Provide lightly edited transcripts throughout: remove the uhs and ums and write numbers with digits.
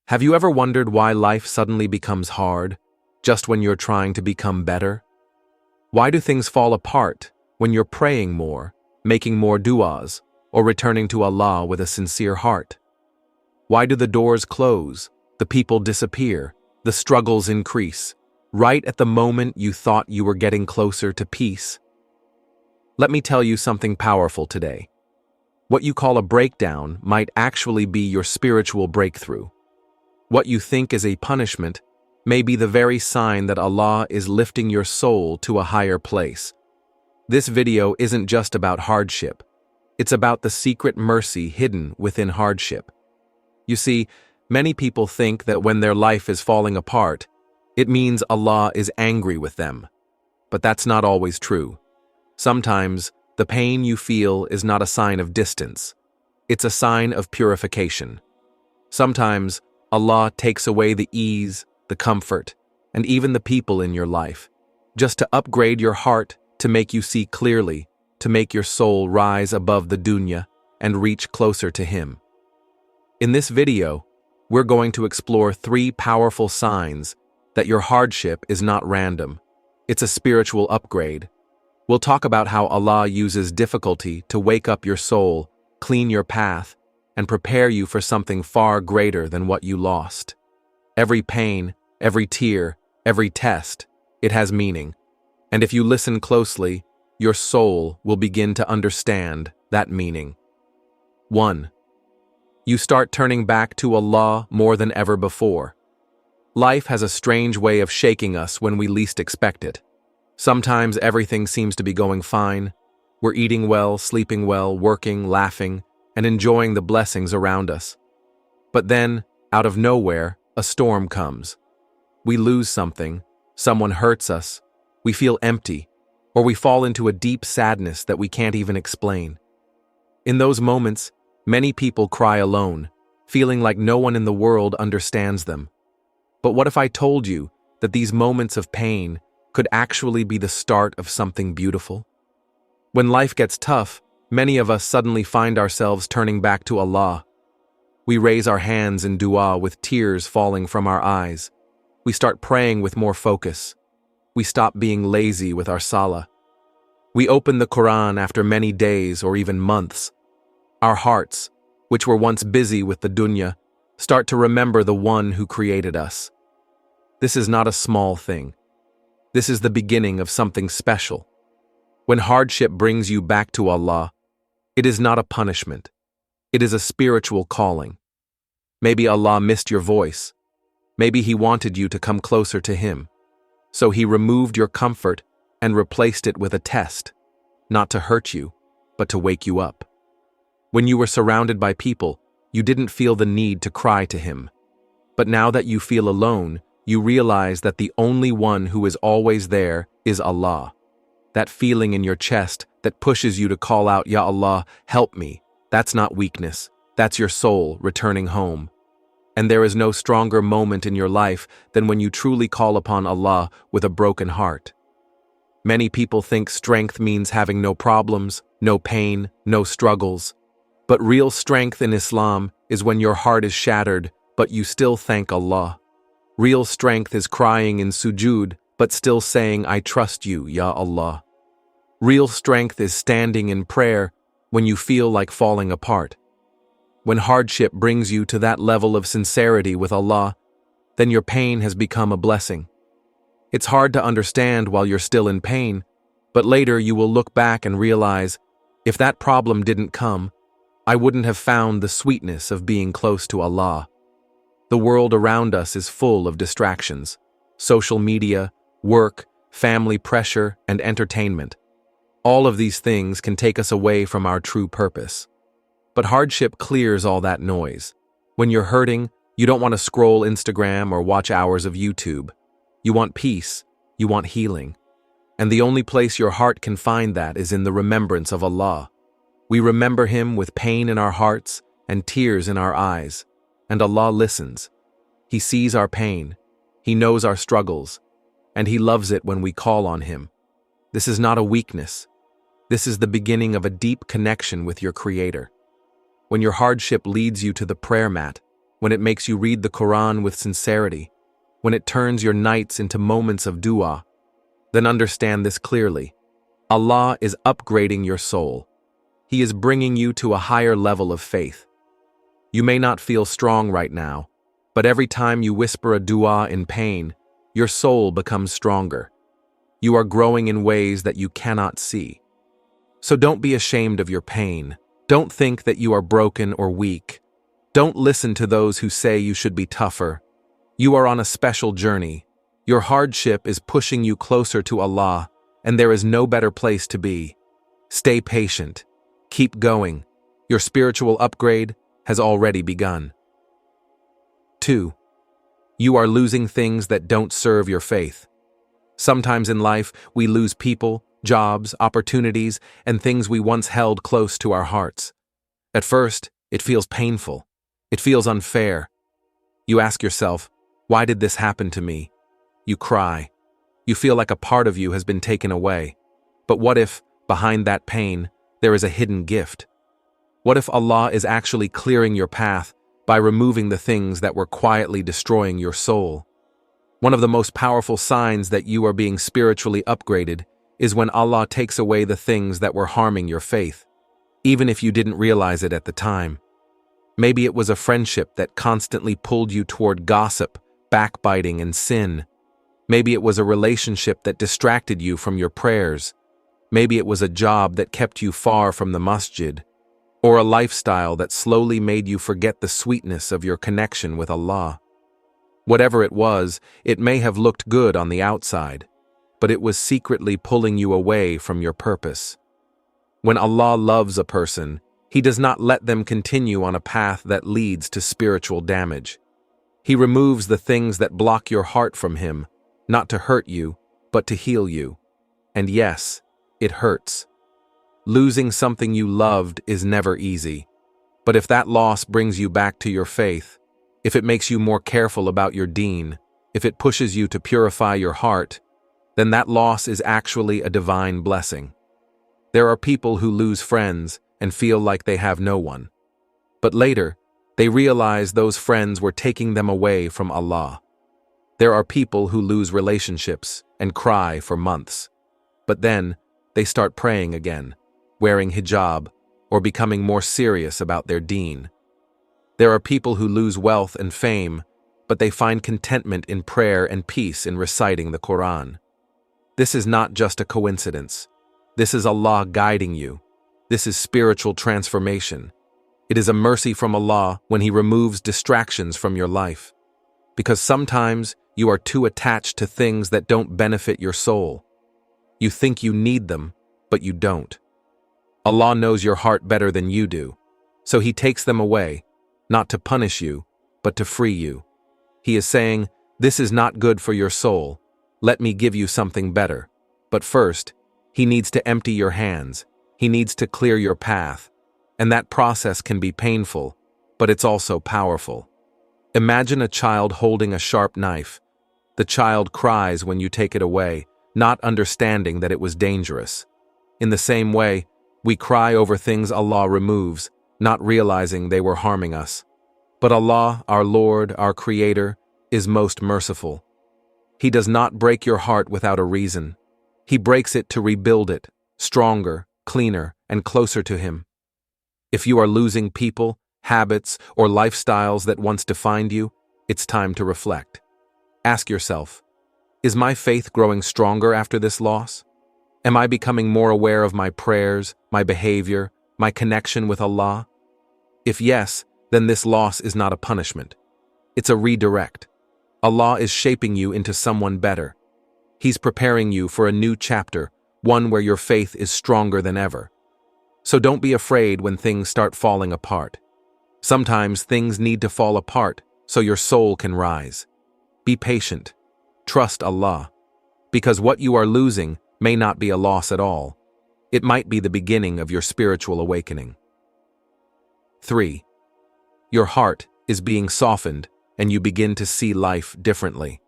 Have you ever wondered why life suddenly becomes hard, just when you're trying to become better? Why do things fall apart when you're praying more, making more du'as, or returning to Allah with a sincere heart? Why do the doors close, the people disappear, the struggles increase, right at the moment you thought you were getting closer to peace? Let me tell you something powerful today. What you call a breakdown might actually be your spiritual breakthrough. What you think is a punishment may be the very sign that Allah is lifting your soul to a higher place. This video isn't just about hardship. It's about the secret mercy hidden within hardship. You see, many people think that when their life is falling apart, it means Allah is angry with them. But that's not always true. Sometimes, the pain you feel is not a sign of distance. It's a sign of purification. Sometimes, Allah takes away the ease, the comfort, and even the people in your life, just to upgrade your heart, to make you see clearly, to make your soul rise above the dunya and reach closer to Him. In this video, we're going to explore 3 powerful signs that your hardship is not random. It's a spiritual upgrade. We'll talk about how Allah uses difficulty to wake up your soul, clean your path, and prepare you for something far greater than what you lost. Every pain, every tear, every test, it has meaning. And if you listen closely, your soul will begin to understand that meaning. 1. You start turning back to Allah more than ever before. Life has a strange way of shaking us when we least expect it. Sometimes everything seems to be going fine. We're eating well, sleeping well, working, laughing, and enjoying the blessings around us. But then, out of nowhere, a storm comes. We lose something, someone hurts us, we feel empty, or we fall into a deep sadness that we can't even explain. In those moments, many people cry alone, feeling like no one in the world understands them. But what if I told you that these moments of pain could actually be the start of something beautiful? When life gets tough, many of us suddenly find ourselves turning back to Allah. We raise our hands in dua with tears falling from our eyes. We start praying with more focus. We stop being lazy with our salah. We open the Quran after many days or even months. Our hearts, which were once busy with the dunya, start to remember the one who created us. This is not a small thing. This is the beginning of something special. When hardship brings you back to Allah, it is not a punishment. It is a spiritual calling. Maybe Allah missed your voice. Maybe He wanted you to come closer to Him. So He removed your comfort and replaced it with a test, not to hurt you, but to wake you up. When you were surrounded by people, you didn't feel the need to cry to Him. But now that you feel alone, you realize that the only one who is always there is Allah. That feeling in your chest that pushes you to call out, Ya Allah, help me. That's not weakness. That's your soul returning home. And there is no stronger moment in your life than when you truly call upon Allah with a broken heart. Many people think strength means having no problems, no pain, no struggles. But real strength in Islam is when your heart is shattered, but you still thank Allah. Real strength is crying in sujood, but still saying, I trust you, Ya Allah. Real strength is standing in prayer when you feel like falling apart. When hardship brings you to that level of sincerity with Allah, then your pain has become a blessing. It's hard to understand while you're still in pain, but later you will look back and realize, if that problem didn't come, I wouldn't have found the sweetness of being close to Allah. The world around us is full of distractions: social media, work, family pressure, and entertainment. All of these things can take us away from our true purpose. But hardship clears all that noise. When you're hurting, you don't want to scroll Instagram or watch hours of YouTube. You want peace, you want healing. And the only place your heart can find that is in the remembrance of Allah. We remember Him with pain in our hearts and tears in our eyes. And Allah listens. He sees our pain. He knows our struggles. And He loves it when we call on Him. This is not a weakness. This is the beginning of a deep connection with your Creator. When your hardship leads you to the prayer mat, when it makes you read the Quran with sincerity, when it turns your nights into moments of dua, then understand this clearly. Allah is upgrading your soul. He is bringing you to a higher level of faith. You may not feel strong right now, but every time you whisper a dua in pain, your soul becomes stronger. You are growing in ways that you cannot see. So don't be ashamed of your pain. Don't think that you are broken or weak. Don't listen to those who say you should be tougher. You are on a special journey. Your hardship is pushing you closer to Allah, and there is no better place to be. Stay patient. Keep going. Your spiritual upgrade has already begun. 2. You are losing things that don't serve your faith. Sometimes in life, we lose people, jobs, opportunities, and things we once held close to our hearts. At first, it feels painful. It feels unfair. You ask yourself, why did this happen to me? You cry. You feel like a part of you has been taken away. But what if, behind that pain, there is a hidden gift? What if Allah is actually clearing your path by removing the things that were quietly destroying your soul? One of the most powerful signs that you are being spiritually upgraded is when Allah takes away the things that were harming your faith, even if you didn't realize it at the time. Maybe it was a friendship that constantly pulled you toward gossip, backbiting, and sin. Maybe it was a relationship that distracted you from your prayers. Maybe it was a job that kept you far from the masjid, or a lifestyle that slowly made you forget the sweetness of your connection with Allah. Whatever it was, it may have looked good on the outside, but it was secretly pulling you away from your purpose. When Allah loves a person, He does not let them continue on a path that leads to spiritual damage. He removes the things that block your heart from Him, not to hurt you, but to heal you. And yes, it hurts. Losing something you loved is never easy. But if that loss brings you back to your faith, if it makes you more careful about your Deen, if it pushes you to purify your heart, then that loss is actually a divine blessing. There are people who lose friends and feel like they have no one. But later, they realize those friends were taking them away from Allah. There are people who lose relationships and cry for months. But then, they start praying again, wearing hijab, or becoming more serious about their Deen. There are people who lose wealth and fame, but they find contentment in prayer and peace in reciting the Quran. This is not just a coincidence. This is Allah guiding you. This is spiritual transformation. It is a mercy from Allah when He removes distractions from your life. Because sometimes you are too attached to things that don't benefit your soul. You think you need them, but you don't. Allah knows your heart better than you do, so He takes them away, not to punish you, but to free you. He is saying, this is not good for your soul. Let me give you something better. But first, He needs to empty your hands. He needs to clear your path. And that process can be painful, but it's also powerful. Imagine a child holding a sharp knife. The child cries when you take it away, not understanding that it was dangerous. In the same way, we cry over things Allah removes, not realizing they were harming us. But Allah, our Lord, our Creator, is most merciful. He does not break your heart without a reason. He breaks it to rebuild it, stronger, cleaner, and closer to Him. If you are losing people, habits, or lifestyles that once defined you, it's time to reflect. Ask yourself, is my faith growing stronger after this loss? Am I becoming more aware of my prayers, my behavior, my connection with Allah? If yes, then this loss is not a punishment. It's a redirect. Allah is shaping you into someone better. He's preparing you for a new chapter, one where your faith is stronger than ever. So don't be afraid when things start falling apart. Sometimes things need to fall apart so your soul can rise. Be patient. Trust Allah. Because what you are losing may not be a loss at all. It might be the beginning of your spiritual awakening. 3. Your heart is being softened and you begin to see life differently.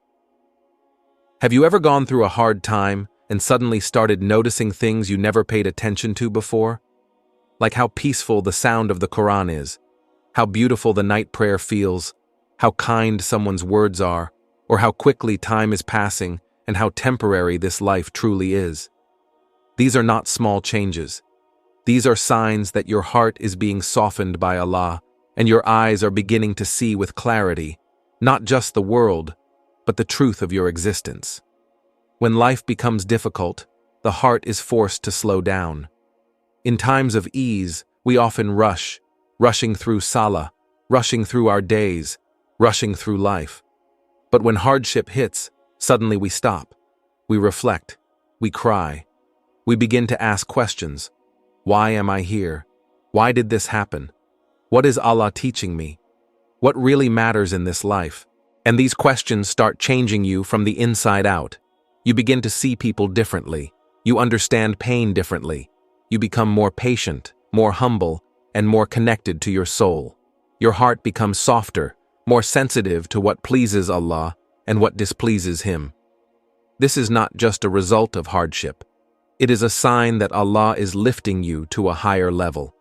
Have you ever gone through a hard time and suddenly started noticing things you never paid attention to before? Like how peaceful the sound of the Quran is, how beautiful the night prayer feels, how kind someone's words are, or how quickly time is passing and how temporary this life truly is. These are not small changes. These are signs that your heart is being softened by Allah, and your eyes are beginning to see with clarity, not just the world, but the truth of your existence. When life becomes difficult, the heart is forced to slow down. In times of ease, we often rushing through salah, rushing through our days, rushing through life. But when hardship hits, suddenly we stop. We reflect. We cry. We begin to ask questions. Why am I here? Why did this happen? What is Allah teaching me? What really matters in this life? And these questions start changing you from the inside out. You begin to see people differently. You understand pain differently. You become more patient, more humble, and more connected to your soul. Your heart becomes softer, more sensitive to what pleases Allah and what displeases Him. This is not just a result of hardship. It is a sign that Allah is lifting you to a higher level.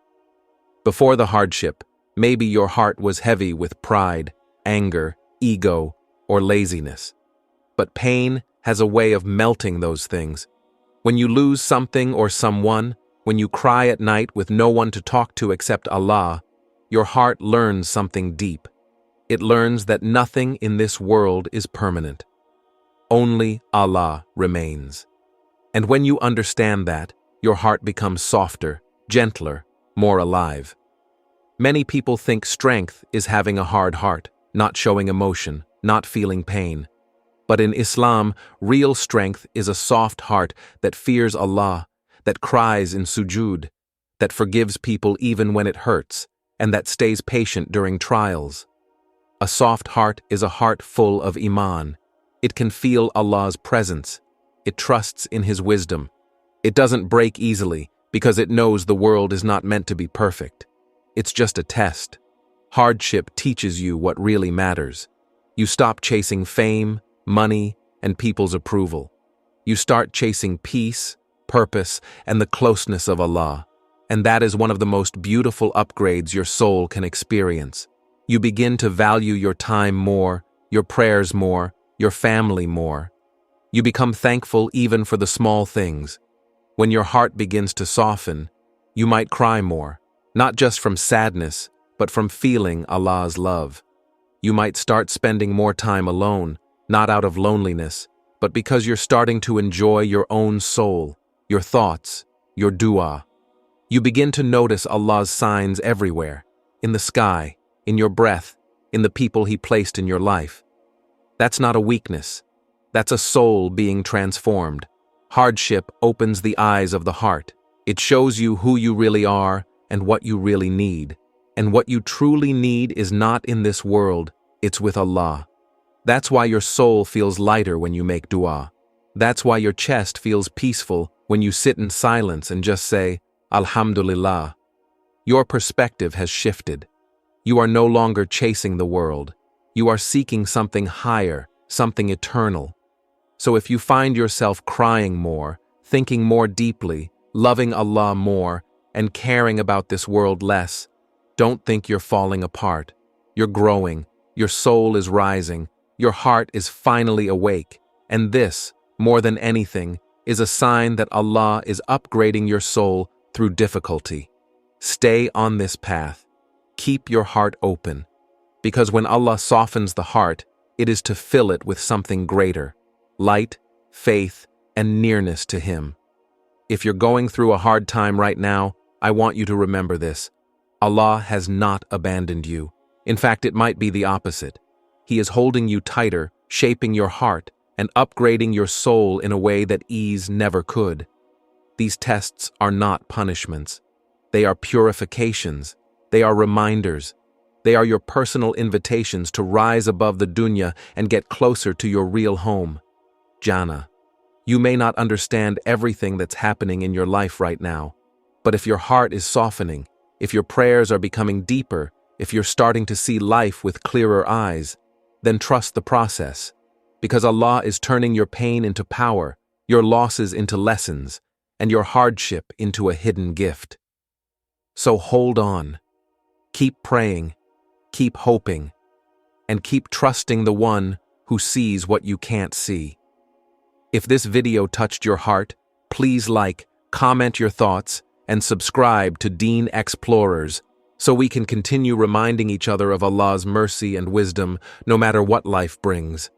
Before the hardship, maybe your heart was heavy with pride, anger, ego, or laziness. But pain has a way of melting those things. When you lose something or someone, when you cry at night with no one to talk to except Allah, your heart learns something deep. It learns that nothing in this world is permanent. Only Allah remains. And when you understand that, your heart becomes softer, gentler, more alive. Many people think strength is having a hard heart, not showing emotion, not feeling pain. But in Islam, real strength is a soft heart that fears Allah, that cries in sujood, that forgives people even when it hurts, and that stays patient during trials. A soft heart is a heart full of iman. It can feel Allah's presence. It trusts in His wisdom. It doesn't break easily because it knows the world is not meant to be perfect. It's just a test. Hardship teaches you what really matters. You stop chasing fame, money, and people's approval. You start chasing peace, purpose, and the closeness of Allah. And that is one of the most beautiful upgrades your soul can experience. You begin to value your time more, your prayers more, your family more. You become thankful even for the small things. When your heart begins to soften, you might cry more, not just from sadness, but from feeling Allah's love. You might start spending more time alone, not out of loneliness, but because you're starting to enjoy your own soul, your thoughts, your dua. You begin to notice Allah's signs everywhere, in the sky, in your breath, in the people He placed in your life. That's not a weakness. That's a soul being transformed. Hardship opens the eyes of the heart. It shows you who you really are and what you really need. And what you truly need is not in this world, it's with Allah. That's why your soul feels lighter when you make dua. That's why your chest feels peaceful when you sit in silence and just say, Alhamdulillah. Your perspective has shifted. You are no longer chasing the world. You are seeking something higher, something eternal. So if you find yourself crying more, thinking more deeply, loving Allah more, and caring about this world less, don't think you're falling apart. You're growing, your soul is rising, your heart is finally awake, and this, more than anything, is a sign that Allah is upgrading your soul through difficulty. Stay on this path. Keep your heart open, because when Allah softens the heart, it is to fill it with something greater. Light, faith, and nearness to Him. If you're going through a hard time right now, I want you to remember this. Allah has not abandoned you. In fact, it might be the opposite. He is holding you tighter, shaping your heart, and upgrading your soul in a way that ease never could. These tests are not punishments. They are purifications. They are reminders. They are your personal invitations to rise above the dunya and get closer to your real home. Jannah. You may not understand everything that's happening in your life right now, but if your heart is softening, if your prayers are becoming deeper, if you're starting to see life with clearer eyes, then trust the process, because Allah is turning your pain into power, your losses into lessons, and your hardship into a hidden gift. So hold on. Keep praying. Keep hoping. and keep trusting the one who sees what you can't see. If this video touched your heart, please like, comment your thoughts, and subscribe to Deen Explorers so we can continue reminding each other of Allah's mercy and wisdom no matter what life brings.